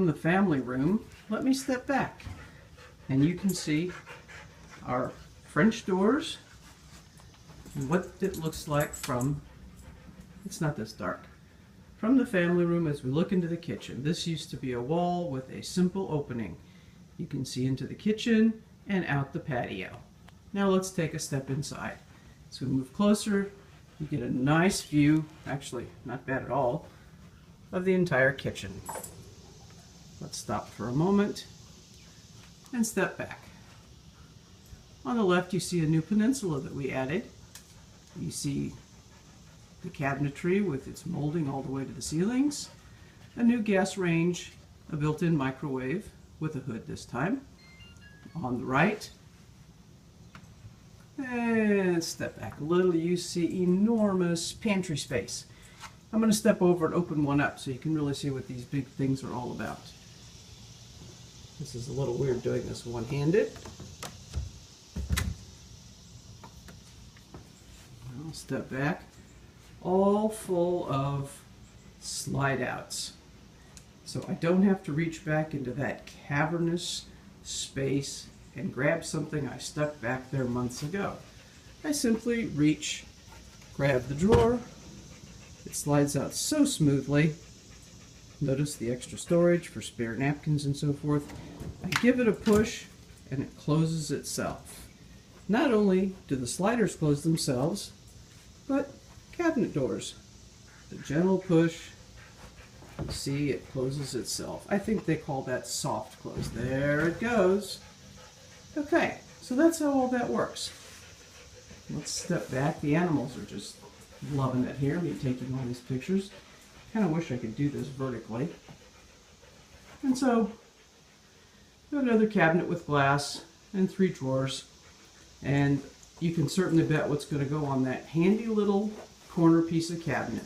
from the family room, let me step back and you can see our French doors and what it looks like from, it's not this dark, from the family room as we look into the kitchen. This used to be a wall with a simple opening. You can see into the kitchen and out the patio. Now let's take a step inside. As we move closer, you get a nice view, actually not bad at all, of the entire kitchen. Let's stop for a moment and step back. On the left you see a new peninsula that we added. You see the cabinetry with its molding all the way to the ceilings, a new gas range, a built-in microwave with a hood this time. On the right, and step back a little, you see enormous pantry space. I'm going to step over and open one up so you can really see what these big things are all about. This is a little weird doing this one-handed. I'll step back. All full of slide outs. So I don't have to reach back into that cavernous space and grab something I stuck back there months ago. I simply reach, grab the drawer. It slides out so smoothly. Notice the extra storage for spare napkins and so forth. I give it a push and it closes itself. Not only do the sliders close themselves, but cabinet doors. The gentle push, you see it closes itself. I think they call that soft close. There it goes. Okay, so that's how all that works. Let's step back. The animals are just loving it here, me taking all these pictures. Kind of wish I could do this vertically. And so, got another cabinet with glass and 3 drawers. And you can certainly bet what's going to go on that handy little corner piece of cabinet.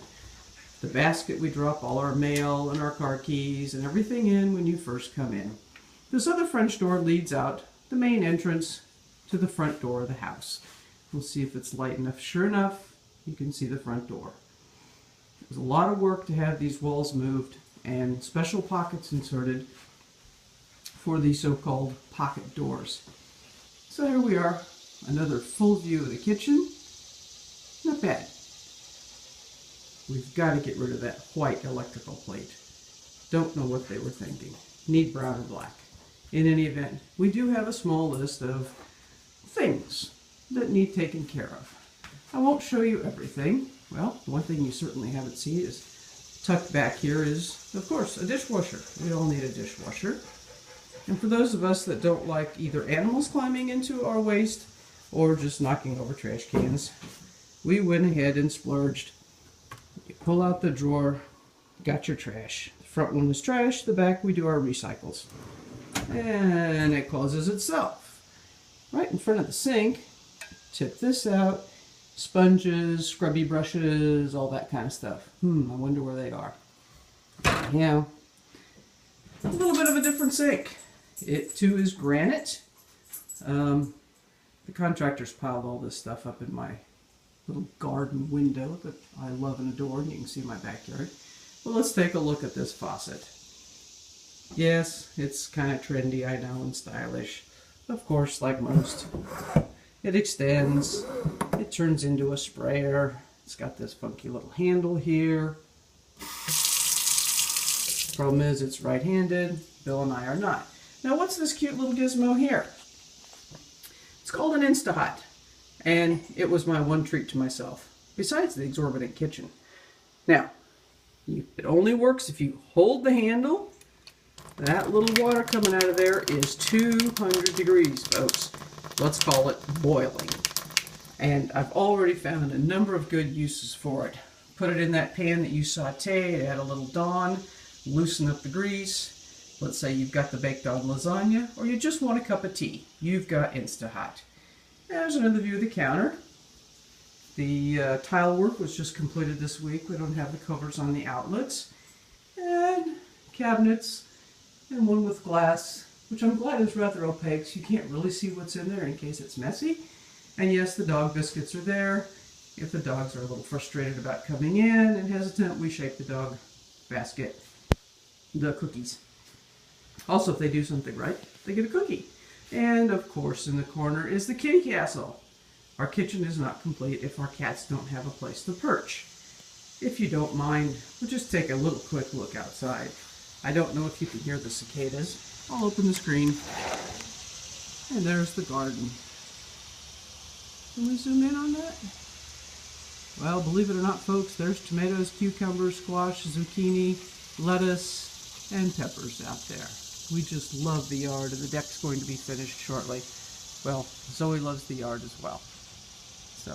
The basket we drop all our mail and our car keys and everything in when you first come in. This other French door leads out the main entrance to the front door of the house. We'll see if it's light enough. Sure enough, you can see the front door. It was a lot of work to have these walls moved and special pockets inserted for the so-called pocket doors. So here we are, another full view of the kitchen. Not bad. We've got to get rid of that white electrical plate. Don't know what they were thinking. Need brown or black. In any event, we do have a small list of things that need taken care of. I won't show you everything. Well, one thing you certainly haven't seen is tucked back here is, of course, a dishwasher. We all need a dishwasher. And for those of us that don't like either animals climbing into our waste or just knocking over trash cans, we went ahead and splurged. You pull out the drawer, got your trash. The front one is trash, the back we do our recycles. And it closes itself. Right in front of the sink, tip this out, sponges, scrubby brushes, all that kind of stuff. I wonder where they are. Yeah, a little bit of a different sink. It too is granite. The contractors piled all this stuff up in my little garden window that I love and adore, and you can see my backyard. Well, let's take a look at this faucet. Yes, it's kind of trendy, I know, and stylish. Of course, like most. It extends, it turns into a sprayer. It's got this funky little handle here. Problem is, it's right-handed. Bill and I are not. Now, what's this cute little gizmo here? It's called an Instahot, and it was my one treat to myself, besides the exorbitant kitchen. Now, it only works if you hold the handle. That little water coming out of there is 200 degrees, folks. Let's call it boiling. And I've already found a number of good uses for it. Put it in that pan that you sauteed, add a little Dawn, loosen up the grease. Let's say you've got the baked on lasagna, or you just want a cup of tea. You've got Instahot. There's another view of the counter. The tile work was just completed this week. We don't have the covers on the outlets. And cabinets, and one with glass, which I'm glad is rather opaque, so you can't really see what's in there in case it's messy. And yes, the dog biscuits are there. If the dogs are a little frustrated about coming in and hesitant, we shape the dog basket, the cookies. Also, if they do something right, they get a cookie. And of course, in the corner is the kitty castle. Our kitchen is not complete if our cats don't have a place to perch. If you don't mind, we'll just take a little quick look outside. I don't know if you can hear the cicadas. I'll open the screen. And there's the garden. Can we zoom in on that? Well, believe it or not, folks, there's tomatoes, cucumbers, squash, zucchini, lettuce, and peppers out there. We just love the yard, and the deck's going to be finished shortly. Well, Zoe loves the yard as well. So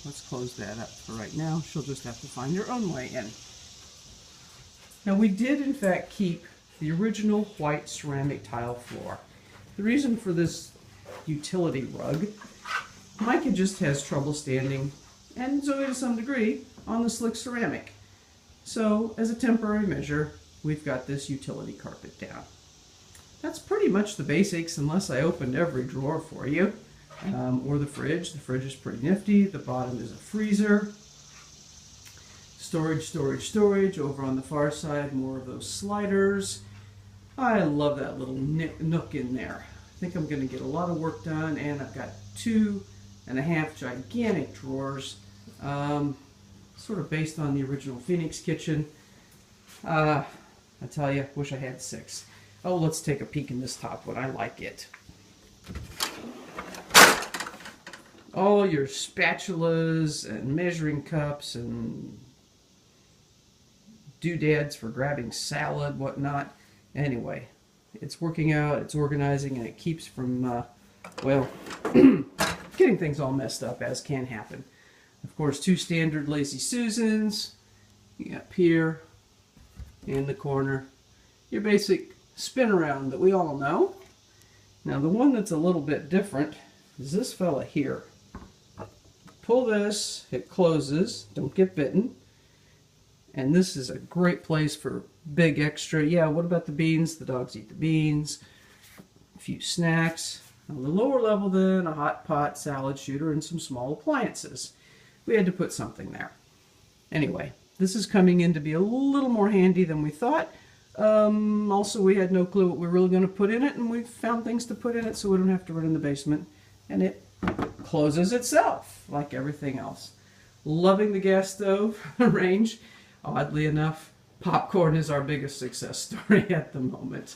let's close that up for right now. She'll just have to find her own way in. Now, we did, in fact, keep the original white ceramic tile floor. The reason for this utility rug, Micah just has trouble standing, and Zoe to some degree, on the slick ceramic. So, as a temporary measure, we've got this utility carpet down. That's pretty much the basics, unless I opened every drawer for you. Or the fridge. The fridge is pretty nifty. The bottom is a freezer. Storage, storage, storage. Over on the far side, more of those sliders. I love that little nook in there. I think I'm going to get a lot of work done, and I've got 2.5 gigantic drawers, sort of based on the original Phoenix kitchen. I tell you, wish I had 6. Oh, let's take a peek in this top one. I like it. All your spatulas and measuring cups and doodads for grabbing salad, whatnot. Anyway, it's working out, it's organizing, and it keeps from, well, getting things all messed up, as can happen. Of course, 2 standard Lazy Susans. Up here in the corner, your basic spin around that we all know. Now, the one that's a little bit different is this fella here. Pull this, it closes, don't get bitten. And this is a great place for big extra. Yeah, what about the beans? The dogs eat the beans. A few snacks. On the lower level then, a hot pot, salad shooter, and some small appliances. We had to put something there. Anyway, this is coming in to be a little more handy than we thought. Also, we had no clue what we were really going to put in it, and we found things to put in it so we don't have to run in the basement. And it closes itself, like everything else. Loving the gas stove range. Oddly enough, popcorn is our biggest success story at the moment.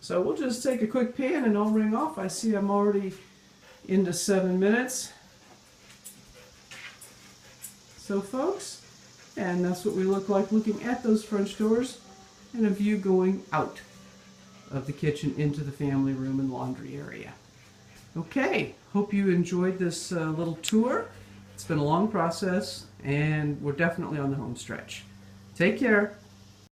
So we'll just take a quick pan and I'll ring off. I see I'm already into 7 minutes. So folks, and that's what we look like looking at those French doors and a view going out of the kitchen into the family room and laundry area. Okay, hope you enjoyed this little tour. It's been a long process and we're definitely on the home stretch. Take care.